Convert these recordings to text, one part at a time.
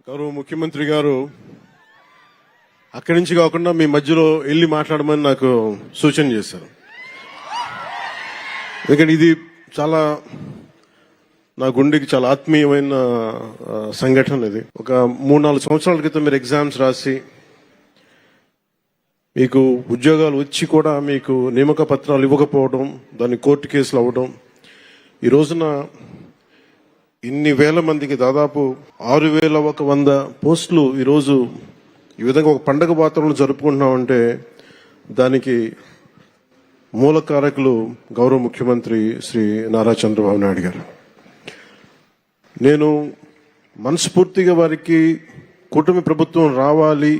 గౌరవ ముఖ్యమంత్రి గారు అక్కడి నుంచి కాకుండా మీ మధ్యలో వెళ్ళి మాట్లాడమని నాకు సూచన చేశారు. ఎందుకంటే ఇది చాలా నా గుండెకి చాలా ఆత్మీయమైన సంఘటన. ఇది ఒక 3-4 సంవత్సరాల క్రితం మీరు ఎగ్జామ్స్ రాసి మీకు ఉద్యోగాలు వచ్చి కూడా మీకు నియామక పత్రాలు ఇవ్వకపోవడం, దాన్ని కోర్టు కేసులు అవ్వడం, ఈ రోజున ఇన్ని వేల మందికి దాదాపు 6,100 పోస్టులు ఈరోజు ఈ విధంగా ఒక పండగ వాతావరణం జరుపుకుంటున్నామంటే దానికి మూల కారకులు గౌరవ ముఖ్యమంత్రి శ్రీ నారా చంద్రబాబు నాయుడు గారు. నేను మనస్ఫూర్తిగా వారికి కూటమి ప్రభుత్వం రావాలి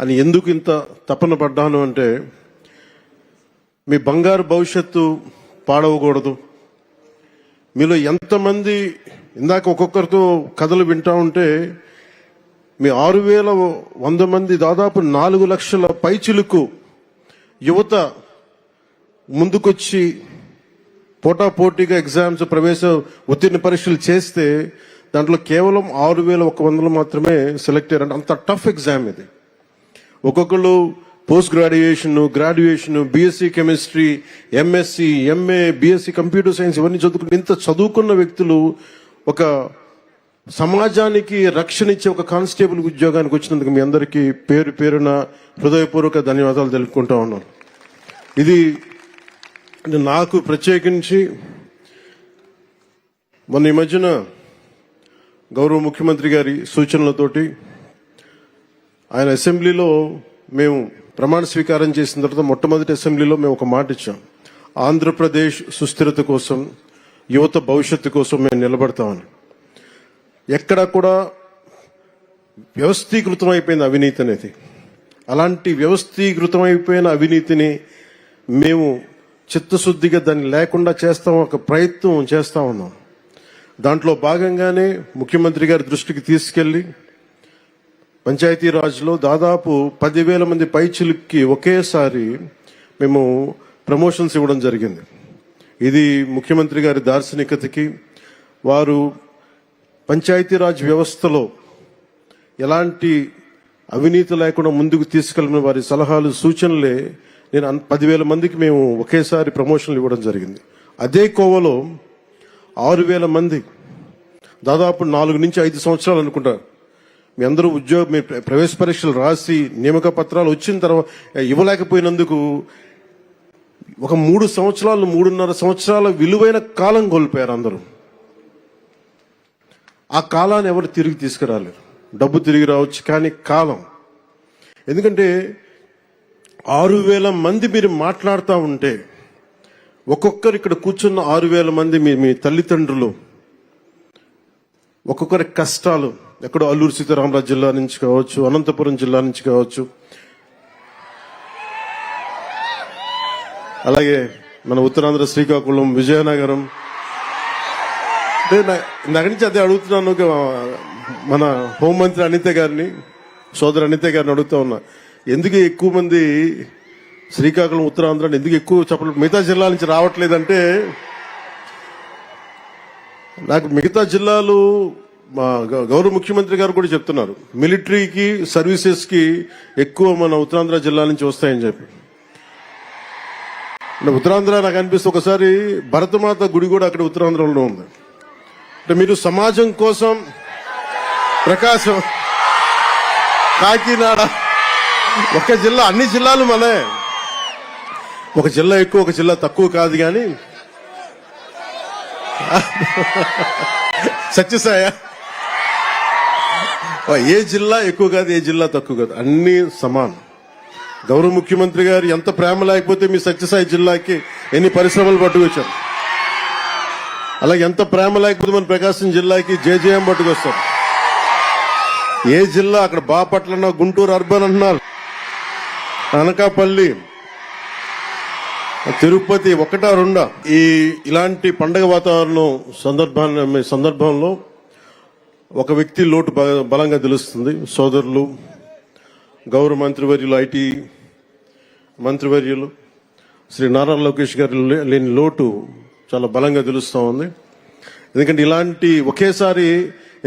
అని ఎందుకు ఇంత తపన పడ్డాను అంటే, మీ బంగారు భవిష్యత్తు పాడవకూడదు. మీలో ఎంతమంది ఇందాక ఒక్కొక్కరితో కథలు వింటా ఉంటే మీ 6,100 మంది దాదాపు 4 లక్షల పైచిలుకు యువత ముందుకొచ్చి పోటాపోటీగా ఎగ్జామ్స్ ప్రవేశ ఉత్తీర్ణ పరీక్షలు చేస్తే దాంట్లో కేవలం 6,100 మాత్రమే సెలెక్ట్ అయ్యారంటే అంత టఫ్ ఎగ్జామ్ ఇది. ఒక్కొక్కరు post graduation, BSc chemistry, MSc, MA, BSc computer science ఇవన్నీ చదువుకుని ఇంత చదువుకున్న వ్యక్తులు ఒక సమాజానికి రక్షణ ఇచ్చే ఒక కానిస్టేబుల్ ఉద్యోగానికి వచ్చినందుకు మీ అందరికీ పేరు పేరున హృదయపూర్వక ధన్యవాదాలు తెలుపుకుంటా ఉన్నాను. ఇది నాకు ప్రత్యేకించి మొన్న ఈ మధ్యన గౌరవ ముఖ్యమంత్రి గారి సూచనలతోటి ఆయన అసెంబ్లీలో మేము ప్రమాణ స్వీకారం చేసిన తర్వాత మొట్టమొదటి అసెంబ్లీలో మేము ఒక మాట ఇచ్చాం. ఆంధ్రప్రదేశ్ సుస్థిరత కోసం, యువత భవిష్యత్తు కోసం మేము నిలబడతామని. ఎక్కడా కూడా వ్యవస్థీకృతం అయిపోయింది అవినీతి అనేది. అలాంటి వ్యవస్థీకృతమైపోయిన అవినీతిని మేము చిత్తశుద్ధిగా దాన్ని లేకుండా చేస్తాం, ఒక ప్రయత్నం చేస్తా ఉన్నాం. దాంట్లో భాగంగానే ముఖ్యమంత్రి గారి దృష్టికి తీసుకెళ్లి పంచాయతీరాజ్లో దాదాపు 10,000 మంది పైచిలుక్కి ఒకేసారి మేము ప్రమోషన్స్ ఇవ్వడం జరిగింది. ఇది ముఖ్యమంత్రి గారి దార్శనికతకి, వారు పంచాయతీరాజ్ వ్యవస్థలో ఎలాంటి అవినీతి లేకుండా ముందుకు తీసుకెళ్లిన వారి సలహాలు, సూచనలే నేను 10,000 మందికి మేము ఒకేసారి ప్రమోషన్లు ఇవ్వడం జరిగింది. అదే కోవలో 6,000 మంది దాదాపు 4 నుంచి 5 సంవత్సరాలు అనుకుంటారు మీ అందరూ మీ ప్రవేశ పరీక్షలు రాసి నియామక పత్రాలు వచ్చిన తర్వాత ఇవ్వలేకపోయినందుకు ఒక 3 సంవత్సరాలు, 3.5 సంవత్సరాల విలువైన కాలం కోల్పోయారు అందరూ. ఆ కాలాన్ని ఎవరు తిరిగి తీసుకురాలేరు. డబ్బు తిరిగి రావచ్చు కానీ కాలం, ఎందుకంటే 6,000 మంది మీరు మాట్లాడుతూ ఉంటే ఒక్కొక్కరు ఇక్కడ కూర్చున్న 6,000 మంది మీ తల్లిదండ్రులు, ఒక్కొక్కరి కష్టాలు ఎక్కడో అల్లూరు సీతారామరాజు జిల్లా నుంచి కావచ్చు, అనంతపురం జిల్లా నుంచి కావచ్చు, అలాగే మన ఉత్తరాంధ్ర శ్రీకాకుళం, విజయనగరం. అంటే నాకు నుంచి అదే అడుగుతున్నాను. మన హోంమంత్రి అనిత గారిని, సోదరు అనిత గారిని అడుగుతా ఉన్నా, ఎందుకు ఎక్కువ మంది శ్రీకాకుళం, ఉత్తరాంధ్ర ఎందుకు ఎక్కువ చెప్పలేదు, మిగతా జిల్లాల నుంచి రావట్లేదంటే, నాకు మిగతా జిల్లాలు మా గౌరవ ముఖ్యమంత్రి గారు కూడా చెప్తున్నారు, మిలిటరీకి, సర్వీసెస్ కి ఎక్కువ మన ఉత్తరాంధ్ర జిల్లా నుంచి వస్తాయని చెప్పి. ఉత్తరాంధ్ర నాకు అనిపిస్తే ఒకసారి భరతమాత గుడి కూడా అక్కడ ఉత్తరాంధ్రలో ఉంది. అంటే మీరు సమాజం కోసం ప్రకాశం, కాకినాడ, ఒక జిల్లా, అన్ని జిల్లాలు మనే, ఒక జిల్లా ఎక్కువ ఒక జిల్లా తక్కువ కాదు. కానీ సత్యసాయ ఏ జిల్లా ఎక్కువ కాదు, ఏ జిల్లా తక్కువ కాదు, అన్ని సమానం. గౌరవ ముఖ్యమంత్రి గారు ఎంత ప్రేమ లేకపోతే మీ సత్యసాయి జిల్లాకి ఎన్ని పరిశ్రమలు పట్టుకొచ్చారు, అలాగే ఎంత ప్రేమ లేకపోతే మన ప్రకాశం జిల్లాకి జేజేఎం పట్టుకొస్తారు. ఏ జిల్లా అక్కడ బాపట్ల, గుంటూరు అర్బన్ అంటున్నారు, అనకాపల్లి, తిరుపతి, 1-2 ఇలాంటి పండగ వాతావరణం సందర్భంలో ఒక వ్యక్తి లోటు బలంగా తెలుస్తుంది. సోదరులు, గౌరవ మంత్రివర్యులు, ఐటీ మంత్రివర్యులు శ్రీ నారా లోకేష్ గారు లేని లోటు చాలా బలంగా తెలుస్తూ ఉంది. ఎందుకంటే ఇలాంటి ఒకేసారి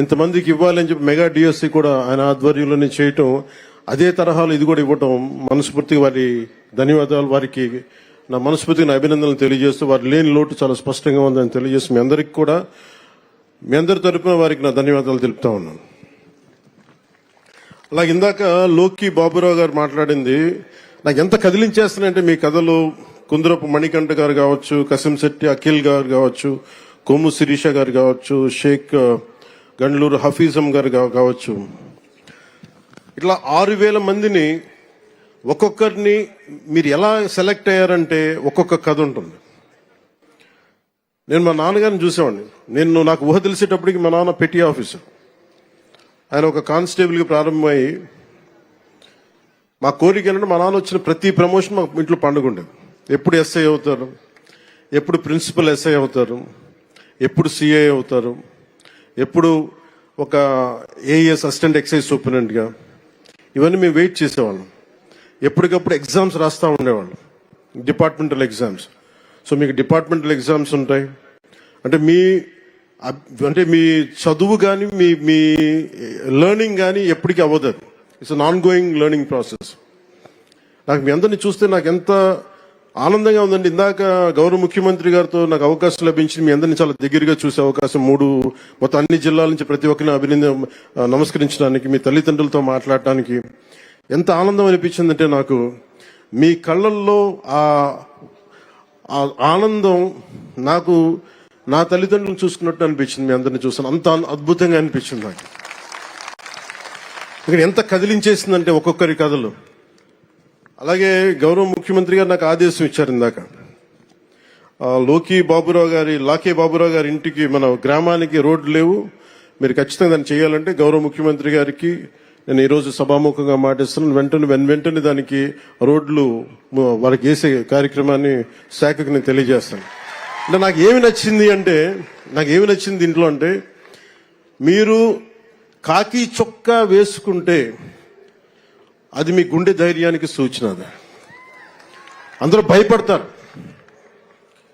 ఇంతమందికి ఇవ్వాలని చెప్పి మెగా డిఎస్సి కూడా ఆయన ఆధ్వర్యంలోనే చేయటం, అదే తరహాలో ఇది కూడా ఇవ్వటం మనస్ఫూర్తిగా వారి ధన్యవాదాలు. వారికి నా మనస్ఫూర్తిగా అభినందనలు తెలియజేస్తూ, వారి లేని లోటు చాలా స్పష్టంగా ఉందని తెలియజేస్తూ మీ అందరికి కూడా, మీ అందరి తరపున వారికి నా ధన్యవాదాలు తెలుపుతా ఉన్నాను. అలాగే ఇందాక లోకి బాబురావు గారు మాట్లాడింది నాకు ఎంత కదిలించేస్తున్నాయంటే, మీ కథలు కుందరపు మణికంఠ గారు కావచ్చు, కసింశెట్టి అఖిల్ గారు కావచ్చు, కొమ్ము శిరీష గారు కావచ్చు, షేక్ గండ్లూరు హఫీజం గారు కావచ్చు, ఇట్లా 6,000 మందిని ఒక్కొక్కరిని మీరు ఎలా సెలెక్ట్ అయ్యారంటే ఒక్కొక్క కథ ఉంటుంది. నేను మా నాన్నగారిని చూసేవాడిని. నాకు ఊహ తెలిసేటప్పటికి మా నాన్న పెట్టి ఆఫీసర్. ఆయన ఒక కానిస్టేబుల్గా ప్రారంభమై, మా కోరిక ఏంటంటే మా నాన్న వచ్చిన ప్రతి ప్రమోషన్ మా ఇంట్లో పండుగ ఉండేది. ఎప్పుడు ఎస్ఐ అవుతారు, ఎప్పుడు ప్రిన్సిపల్ ఎస్ఐ అవుతారు, ఎప్పుడు సిఐ అవుతారు, ఎప్పుడు ఒక ఏఎస్ అసిస్టెంట్ ఎక్సైజ్ సూపరింటెండెంట్గా, ఇవన్నీ మేము వెయిట్ చేసేవాళ్ళం. ఎప్పటికప్పుడు ఎగ్జామ్స్ రాస్తూ ఉండేవాళ్ళం, డిపార్ట్మెంటల్ ఎగ్జామ్స్. సో మీకు డిపార్ట్మెంటల్ ఎగ్జామ్స్ ఉంటాయి అంటే మీ చదువు కానీ మీ లెర్నింగ్ కానీ ఎప్పటికీ అవ్వదు. It's an on going learning process. నాకు మీ అందరినీ చూస్తే నాకు ఎంత ఆనందంగా ఉందండి. ఇందాక గౌరవ ముఖ్యమంత్రి గారితో నాకు అవకాశం లభించింది, మీ అందరినీ చాలా దగ్గరగా చూసే అవకాశం, మొత్తం అన్ని జిల్లాల నుంచి ప్రతి ఒక్కరిని నమస్కరించడానికి, మీ తల్లిదండ్రులతో మాట్లాడటానికి ఎంత ఆనందం అనిపించిందంటే, నాకు మీ కళ్ళల్లో ఆ ఆనందం నాకు నా తల్లిదండ్రులను చూసుకున్నట్టు అనిపించింది. మీ అందరిని చూసాను, అంత అద్భుతంగా అనిపించింది నాకు. ఇక్కడ ఎంత కదిలించేసిందంటే ఒక్కొక్కరి కథలు. అలాగే గౌరవ ముఖ్యమంత్రి గారు నాకు ఆదేశం ఇచ్చారు ఇందాక, లాకే బాబురావు గారి ఇంటికి, మన గ్రామానికి రోడ్లు లేవు, మీరు ఖచ్చితంగా దాన్ని చేయాలంటే గౌరవ ముఖ్యమంత్రి గారికి నేను ఈరోజు సభాముఖంగా మాటిస్తున్నాను. వెంటనే దానికి రోడ్లు వాళ్ళకి వేసే కార్యక్రమాన్ని శాఖకు నేను తెలియజేస్తాను. అంటే నాకు ఏమి నచ్చింది ఇంట్లో అంటే, మీరు కాకి చొక్కా వేసుకుంటే అది మీ గుండె ధైర్యానికి సూచన. అందరూ భయపడతారు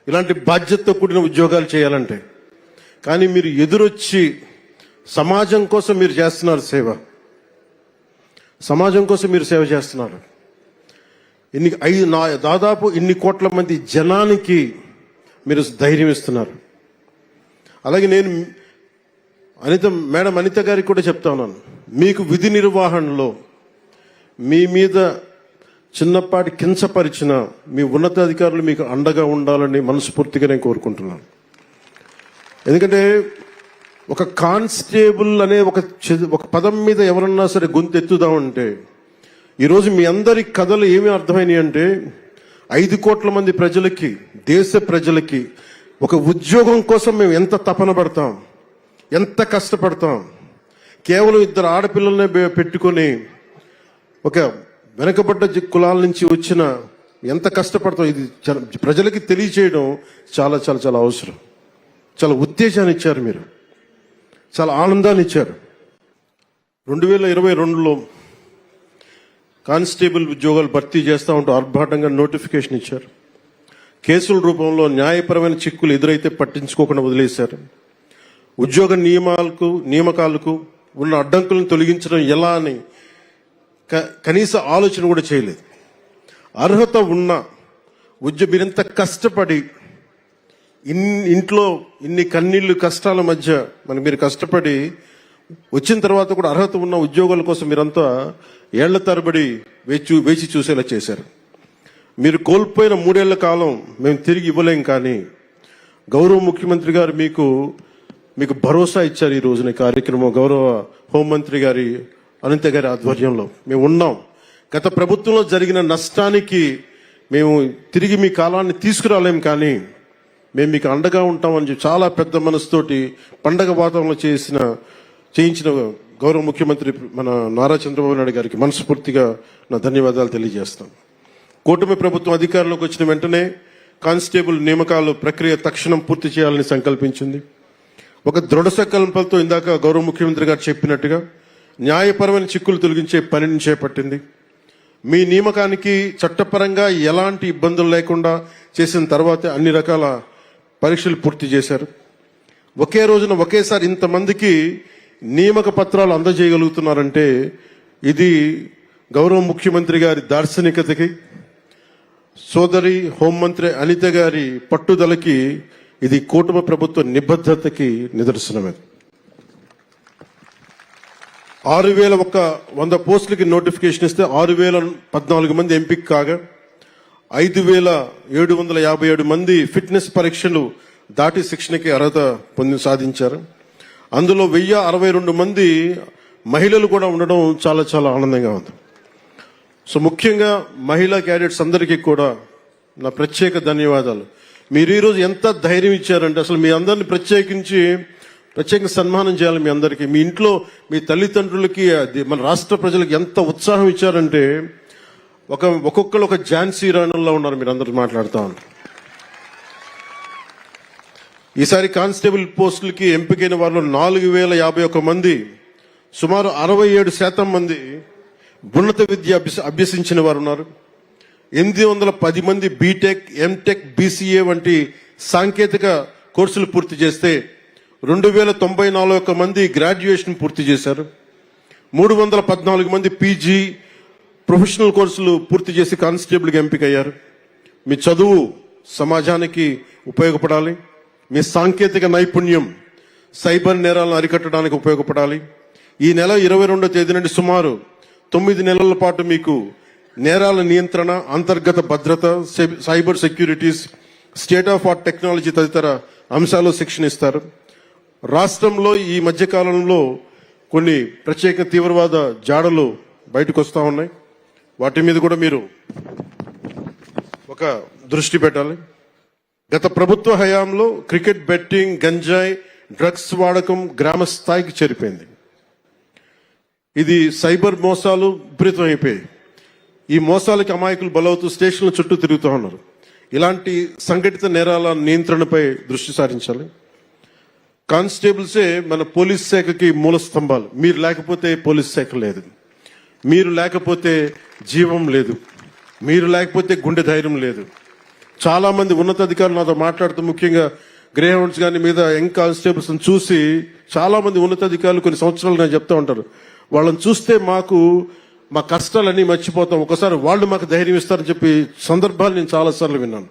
ఇలాంటి బాధ్యతతో కూడిన ఉద్యోగాలు చేయాలంటే, కానీ మీరు ఎదురొచ్చి సమాజం కోసం మీరు చేస్తున్నారు సేవ, సమాజం కోసం మీరు సేవ చేస్తున్నారు. దాదాపు ఇన్ని కోట్ల మంది జనానికి మీరు ధైర్యం ఇస్తున్నారు. అలాగే నేను మేడం అనిత గారికి కూడా చెప్తా ఉన్నాను, మీకు విధి నిర్వహణలో మీ మీద చిన్నపాటి కించపరిచిన మీ ఉన్నతాధికారులు మీకు అండగా ఉండాలని మనస్ఫూర్తిగా నేను కోరుకుంటున్నాను. ఎందుకంటే ఒక కానిస్టేబుల్ అనే ఒక పదం మీద ఎవరన్నా సరే గొంతు ఎత్తుదామంటే, ఈరోజు మీ అందరి కథలు ఏమి అర్థమైనాయి అంటే, 5 కోట్ల మంది ప్రజలకి, దేశ ప్రజలకి ఒక ఉద్యోగం కోసం మేము ఎంత తపన పడతాం, ఎంత కష్టపడతాం. కేవలం 2 ఆడపిల్లల్ని పెట్టుకొని ఒక వెనకబడ్డ కులాల నుంచి వచ్చిన ఎంత కష్టపడతాం, ఇది ప్రజలకి తెలియచేయడం చాలా చాలా చాలా అవసరం. చాలా ఉత్తేజాన్ని ఇచ్చారు మీరు, చాలా ఆనందాన్ని ఇచ్చారు. 2022లో కానిస్టేబుల్ ఉద్యోగాలు భర్తీ చేస్తూ ఉంటూ ఆర్భాటంగా నోటిఫికేషన్ ఇచ్చారు. కేసుల రూపంలో న్యాయపరమైన చిక్కులు ఎదురైతే పట్టించుకోకుండా వదిలేశారు. ఉద్యోగ నియామకాలకు ఉన్న అడ్డంకులను తొలగించడం ఎలా అని కనీస ఆలోచన కూడా చేయలేదు. అర్హత ఉన్న మీరెంత కష్టపడి ఇంట్లో ఇన్ని కన్నీళ్లు కష్టాల మధ్య మీరు కష్టపడి వచ్చిన తర్వాత కూడా అర్హత ఉన్న ఉద్యోగాల కోసం మీరంతా ఏళ్ల తరబడి వేచి చూసేలా చేశారు. మీరు కోల్పోయిన 3 ఏళ్ల కాలం మేము తిరిగి ఇవ్వలేం, కానీ గౌరవ ముఖ్యమంత్రి గారు మీకు భరోసా ఇచ్చారు. ఈ రోజున కార్యక్రమం గౌరవ హోంమంత్రి గారి అనిత గారి ఆధ్వర్యంలో మేము ఉన్నాం. గత ప్రభుత్వంలో జరిగిన నష్టానికి మేము తిరిగి మీ కాలాన్ని తీసుకురాలేం, కానీ మేము మీకు అండగా ఉంటామని చెప్పి చాలా పెద్ద మనసుతోటి పండగ వాతావరణంలో చేయించిన గౌరవ ముఖ్యమంత్రి మన నారా చంద్రబాబు నాయుడు గారికి మనస్ఫూర్తిగా నా ధన్యవాదాలు తెలియజేస్తాం. కూటమి ప్రభుత్వం అధికారంలోకి వచ్చిన వెంటనే కానిస్టేబుల్ నియామకాలు ప్రక్రియ తక్షణం పూర్తి చేయాలని సంకల్పించింది. ఒక దృఢ సంకల్పంతో ఇందాక గౌరవ ముఖ్యమంత్రి గారు చెప్పినట్టుగా న్యాయపరమైన చిక్కులు తొలగించే పనిని చేపట్టింది. మీ నియామకానికి చట్టపరంగా ఎలాంటి ఇబ్బందులు లేకుండా చేసిన తర్వాతే అన్ని రకాల పరీక్షలు పూర్తి చేశారు. ఒకే రోజున ఒకేసారి ఇంతమందికి నియామక పత్రాలు అందజేయగలుగుతున్నారంటే ఇది గౌరవ ముఖ్యమంత్రి గారి దార్శనికతకి, సోదరి హోంమంత్రి అనిత గారి పట్టుదలకి, ఇది కూటమి ప్రభుత్వ నిబద్ధతకి నిదర్శనమే. 6,100 పోస్టులకి నోటిఫికేషన్ ఇస్తే 6,014 మంది ఎంపిక కాగా 5,757 మంది ఫిట్నెస్ పరీక్షలు దాటి శిక్షణకి అర్హత సాధించారు. అందులో 1,062 మంది మహిళలు కూడా ఉండడం చాలా చాలా ఆనందంగా ఉంది. సో ముఖ్యంగా మహిళా క్యాడెట్స్ అందరికీ కూడా నా ప్రత్యేక ధన్యవాదాలు. మీరు ఈరోజు ఎంత ధైర్యం ఇచ్చారంటే అసలు మీ అందరిని ప్రత్యేక సన్మానం చేయాలి. మీ అందరికీ, మీ ఇంట్లో మీ తల్లిదండ్రులకి, మన రాష్ట్ర ప్రజలకు ఎంత ఉత్సాహం ఇచ్చారంటే ఒక్కొక్కరు ఒక ఝాన్సీ రాణుల్లో ఉన్నారు. మీరు అందరూ మాట్లాడుతూ ఉన్నారు. ఈసారి కానిస్టేబుల్ పోస్టులకి ఎంపికైన వారిలో 4,051 మంది, సుమారు 67% మంది ఉన్నత విద్య అభ్యసించిన వారు ఉన్నారు. 810 మంది బీటెక్, ఎంటెక్, బీసీఏ వంటి సాంకేతిక కోర్సులు పూర్తి చేస్తే 2,094 మంది గ్రాడ్యుయేషన్ పూర్తి చేశారు. 314 మంది పీజీ, ప్రొఫెషనల్ కోర్సులు పూర్తి చేసి కానిస్టేబుల్గా ఎంపికయ్యారు. మీ చదువు సమాజానికి ఉపయోగపడాలి. మీ సాంకేతిక నైపుణ్యం సైబర్ నేరాలను అరికట్టడానికి ఉపయోగపడాలి. ఈ నెల 22వ తేదీ నుండి సుమారు 9 నెలల పాటు మీకు నేరాల నియంత్రణ, అంతర్గత భద్రత, cyber securities, state of art technology తదితర అంశాల్లో శిక్షణ ఇస్తారు. రాష్ట్రంలో ఈ మధ్యకాలంలో కొన్ని ప్రత్యేక తీవ్రవాద జాడలు బయటకు వస్తూ ఉన్నాయి. వాటి మీద కూడా మీరు ఒక దృష్టి పెట్టాలి. గత ప్రభుత్వ హయాంలో క్రికెట్ బెట్టింగ్, గంజాయి, డ్రగ్స్ వాడకం గ్రామ స్థాయికి చేరిపోయింది. ఇది సైబర్ మోసాలు విపరీతం అయిపోయాయి. ఈ మోసాలకి అమాయకులు బలవుతూ స్టేషన్ల చుట్టూ తిరుగుతూ ఉన్నారు. ఇలాంటి సంఘటిత నేరాల నియంత్రణపై దృష్టి సారించాలి. కానిస్టేబుల్సే మన పోలీస్ శాఖకి మూల స్తంభాలు. మీరు లేకపోతే పోలీస్ శాఖ లేదు, మీరు లేకపోతే జీవం లేదు, మీరు లేకపోతే గుండె ధైర్యం లేదు. చాలా మంది ఉన్నతాధికారులు నాతో మాట్లాడుతూ, ముఖ్యంగా గ్రే హౌండ్స్ కానీ మీద యంగ్ కానిస్టేబుల్స్ చూసి చాలా మంది ఉన్నతాధికారులు కొన్ని సంవత్సరాలు నేను చెప్తా ఉంటారు, వాళ్ళని చూస్తే మా కష్టాలన్నీ మర్చిపోతాం, ఒకసారి వాళ్ళు మాకు ధైర్యం ఇస్తారని చెప్పి సందర్భాలు నేను చాలాసార్లు విన్నాను.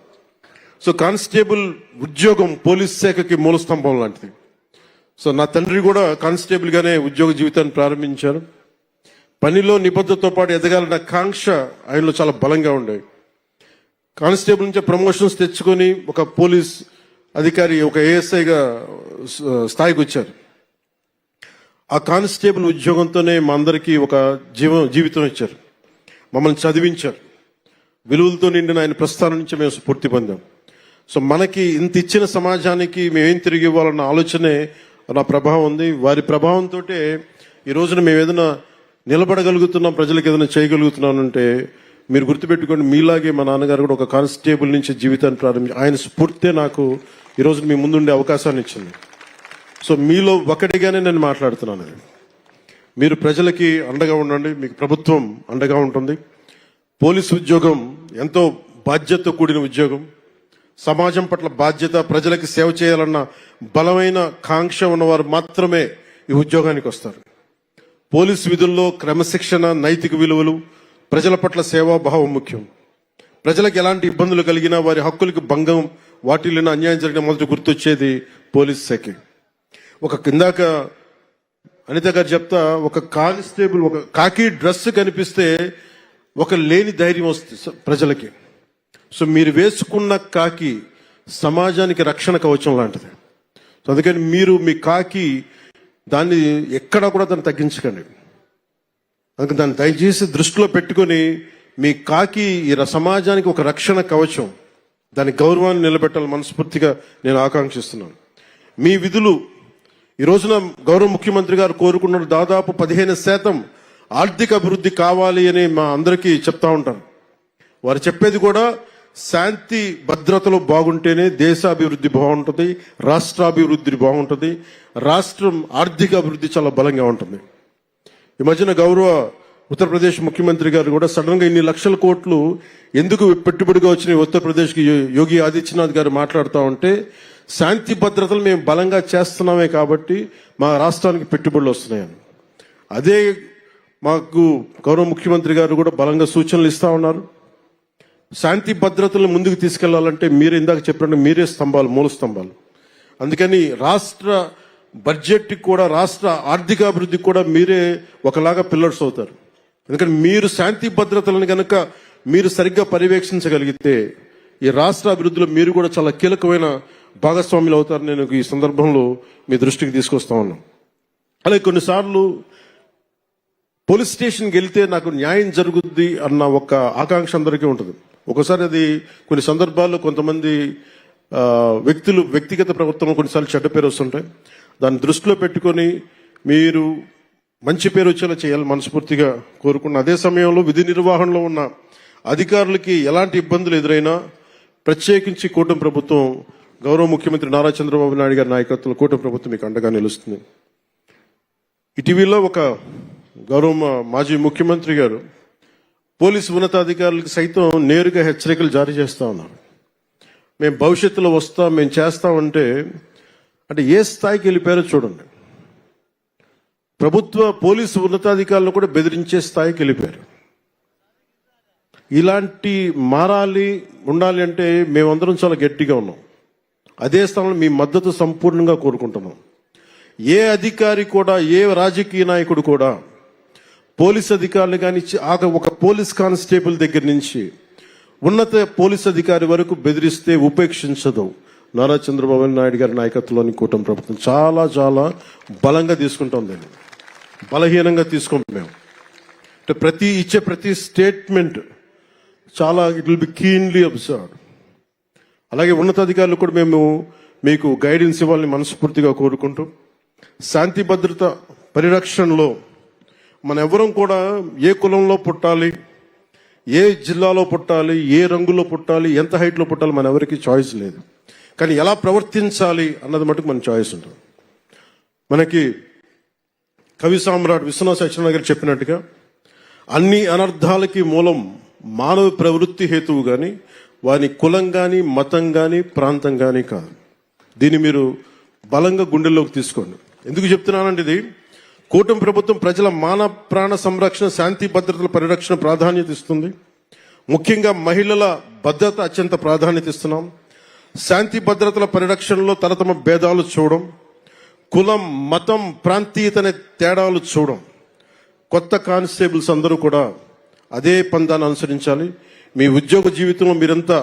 సో కానిస్టేబుల్ ఉద్యోగం పోలీస్ శాఖకి మూల స్తంభం లాంటిది. సో నా తండ్రి కూడా కానిస్టేబుల్ గానే ఉద్యోగ జీవితాన్ని ప్రారంభించారు. పనిలో నిబద్ధతతో పాటు ఎదగాలన్న కాంక్ష ఆయనలో చాలా బలంగా ఉండేది. కానిస్టేబుల్ నుంచి ప్రమోషన్స్ తెచ్చుకొని ఒక పోలీస్ అధికారి, ఒక ఏఎస్ఐగా స్థాయికి వచ్చారు. ఆ కానిస్టేబుల్ ఉద్యోగంతోనే మా అందరికీ ఒక జీవితం ఇచ్చారు, మమ్మల్ని చదివించారు. విలువలతో నిండిన ఆయన ప్రస్థానం నుంచి మేము స్ఫూర్తి పొందాం. సో మనకి ఇంత ఇచ్చిన సమాజానికి మేమేం తిరిగి ఇవ్వాలన్న ఆలోచనే నా ప్రభావం ఉంది. వారి ప్రభావంతో ఈ రోజున మేము ఏదైనా నిలబడగలుగుతున్నాం, ప్రజలకు ఏదైనా చేయగలుగుతున్నానంటే మీరు గుర్తుపెట్టుకోండి, మీలాగే మా నాన్నగారు కూడా ఒక కానిస్టేబుల్ నుంచి జీవితాన్ని ప్రారంభించి ఆయన స్ఫూర్తే నాకు ఈరోజు మీ ముందుండే అవకాశాన్ని ఇచ్చింది. సో మీలో ఒకటిగానే నేను మాట్లాడుతున్నాను. మీరు ప్రజలకి అండగా ఉండండి, మీకు ప్రభుత్వం అండగా ఉంటుంది. పోలీసు ఉద్యోగం ఎంతో బాధ్యతతో కూడిన ఉద్యోగం. సమాజం పట్ల బాధ్యత, ప్రజలకి సేవ చేయాలన్న బలమైన కాంక్ష ఉన్నవారు మాత్రమే ఈ ఉద్యోగానికి వస్తారు. పోలీసు విధుల్లో క్రమశిక్షణ, నైతిక విలువలు, ప్రజల పట్ల సేవాభావం ముఖ్యం. ప్రజలకు ఎలాంటి ఇబ్బందులు కలిగినా, వారి హక్కులకు భంగం వాటిల్లిన అన్యాయం జరిగిన మొదటి గుర్తొచ్చేది పోలీస్ శాఖ. ఇందాక అనిత గారు చెప్తా, ఒక కానిస్టేబుల్ ఒక కాకి డ్రెస్ కనిపిస్తే ఒక లేని ధైర్యం వస్తుంది ప్రజలకి. సో మీరు వేసుకున్న కాకి సమాజానికి రక్షణ కవచం లాంటిది. సో అందుకని మీరు మీ కాకి దాన్ని ఎక్కడా కూడా దాన్ని తగ్గించకండి. అందుకని దాన్ని దయచేసి దృష్టిలో పెట్టుకొని మీ కాకి ఈ సమాజానికి ఒక రక్షణ కవచం, దాని గౌరవాన్ని నిలబెట్టాలని మనస్ఫూర్తిగా నేను ఆకాంక్షిస్తున్నాను. మీ విధులు ఈ రోజున గౌరవ ముఖ్యమంత్రి గారు కోరుకున్న దాదాపు 15% ఆర్థిక అభివృద్ధి కావాలి అని మా అందరికీ చెప్తా ఉంటారు. వారు చెప్పేది కూడా శాంతి భద్రతలు బాగుంటేనే దేశాభివృద్ధి బాగుంటుంది, రాష్ట్రాభివృద్ధి బాగుంటుంది, రాష్ట్రం ఆర్థిక అభివృద్ధి చాలా బలంగా ఉంటుంది. ఈ మధ్యన గౌరవ ఉత్తరప్రదేశ్ ముఖ్యమంత్రి గారు కూడా సడన్ గా ఇన్ని లక్షల కోట్లు ఎందుకు పెట్టుబడిగా వచ్చినాయి ఉత్తరప్రదేశ్కి యోగి ఆదిత్యనాథ్ గారు మాట్లాడుతూ ఉంటే, శాంతి భద్రతలు మేము బలంగా చేస్తున్నామే కాబట్టి మా రాష్ట్రానికి పెట్టుబడులు వస్తున్నాయని. అదే మాకు గౌరవ ముఖ్యమంత్రి గారు కూడా బలంగా సూచనలు ఇస్తా ఉన్నారు. శాంతి భద్రతలను ముందుకు తీసుకెళ్లాలంటే మీరు ఇందాక చెప్పినట్టు మీరే స్తంభాలు, మూల స్తంభాలు. అందుకని రాష్ట్ర బడ్జెట్ కూడా, రాష్ట్ర ఆర్థికాభివృద్ధికి కూడా మీరే ఒకలాగా పిల్లర్స్ అవుతారు. ఎందుకంటే మీరు శాంతి భద్రతలను కనుక మీరు సరిగ్గా పర్యవేక్షించగలిగితే ఈ రాష్ట్ర అభివృద్ధిలో మీరు కూడా చాలా కీలకమైన భాగస్వాములు అవుతారు. నేను ఈ సందర్భంలో మీ దృష్టికి తీసుకొస్తా ఉన్నాను. అలాగే కొన్నిసార్లు పోలీస్ స్టేషన్కి వెళ్తే నాకు న్యాయం జరుగుద్ది అన్న ఒక ఆకాంక్ష అందరికీ ఉంటుంది. ఒకసారి అది కొన్ని సందర్భాల్లో కొంతమంది వ్యక్తులు వ్యక్తిగత ప్రవర్తన కొన్నిసార్లు చెడ్డ పేరు వస్తుంటాయి. దాన్ని దృష్టిలో పెట్టుకొని మీరు మంచి పేరు వచ్చేలా చేయాలని మనస్ఫూర్తిగా కోరుకున్న. అదే సమయంలో విధి నిర్వహణలో ఉన్న అధికారులకి ఎలాంటి ఇబ్బందులు ఎదురైనా ప్రత్యేకించి కూటమి ప్రభుత్వం, గౌరవ ముఖ్యమంత్రి నారా చంద్రబాబు నాయుడు గారి నాయకత్వంలో కూటమి ప్రభుత్వం మీకు అండగా నిలుస్తుంది. ఇటీవల ఒక గౌరవ మాజీ ముఖ్యమంత్రి గారు పోలీసు ఉన్నతాధికారులకు సైతం నేరుగా హెచ్చరికలు జారీ చేస్తా ఉన్నారు. మేము భవిష్యత్తులో వస్తాం, మేము చేస్తామంటే అంటే ఏ స్థాయికి వెళ్ళిపోయారో చూడండి. ప్రభుత్వ పోలీసు ఉన్నతాధికారులు కూడా బెదిరించే స్థాయికి వెళ్ళిపోయారు. ఇలాంటి మారాలి, ఉండాలి అంటే మేమందరం చాలా గట్టిగా ఉన్నాం. అదే స్థానంలో మీ మద్దతు సంపూర్ణంగా కోరుకుంటున్నాం. ఏ అధికారి కూడా, ఏ రాజకీయ నాయకుడు కూడా పోలీస్ అధికారులు కానీ ఒక పోలీస్ కానిస్టేబుల్ దగ్గర నుంచి ఉన్నత పోలీస్ అధికారి వరకు బెదిరిస్తే ఉపేక్షించదు నారా చంద్రబాబు నాయుడు గారి నాయకత్వంలోని కూటమి ప్రభుత్వం. చాలా చాలా బలంగా తీసుకుంటాం, దాన్ని బలహీనంగా తీసుకుంటాం మేము. అంటే ప్రతి స్టేట్మెంట్ చాలా it will be keenly observed. అలాగే ఉన్నతాధికారులు కూడా మేము మీకు గైడెన్స్ ఇవ్వాలని మనస్ఫూర్తిగా కోరుకుంటూ, శాంతి భద్రత పరిరక్షణలో మన ఎవరం కూడా ఏ కులంలో పుట్టాలి, ఏ జిల్లాలో పుట్టాలి, ఏ రంగులో పుట్టాలి, ఎంత హైట్లో పుట్టాలి మన ఎవరికి చాయిస్ లేదు. కానీ ఎలా ప్రవర్తించాలి అన్నది మటుకు మన చాయిస్ ఉంటుంది. మనకి కవి సామ్రాట్ విశ్వనాథ సత్యనారాయణ గారు చెప్పినట్టుగా అన్ని అనర్థాలకి మూలం మానవ ప్రవృత్తి హేతువు కానీ వాని కులం కానీ, మతం కానీ, ప్రాంతం కానీ కాదు. దీన్ని మీరు బలంగా గుండెల్లోకి తీసుకోండి. ఎందుకు చెప్తున్నానంటే ఇది కూటమి ప్రభుత్వం ప్రజల మాన ప్రాణ సంరక్షణ, శాంతి భద్రతల పరిరక్షణ ప్రాధాన్యత ఇస్తుంది. ముఖ్యంగా మహిళల భద్రత అత్యంత ప్రాధాన్యత ఇస్తున్నాం. శాంతి భద్రతల పరిరక్షణలో తరతమ భేదాలు చూడడం, కులం, మతం, ప్రాంతీయత అనే తేడాలు చూడడం. కొత్త కానిస్టేబుల్స్ అందరూ కూడా అదే పందాన్ని అనుసరించాలి. మీ ఉద్యోగ జీవితంలో మీరంతా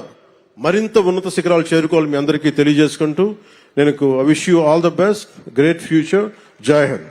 మరింత ఉన్నత శిఖరాలు చేరుకోవాలి మీ అందరికీ తెలియజేసుకుంటూ, నేను I wish you all the best, great future. జై హింద్.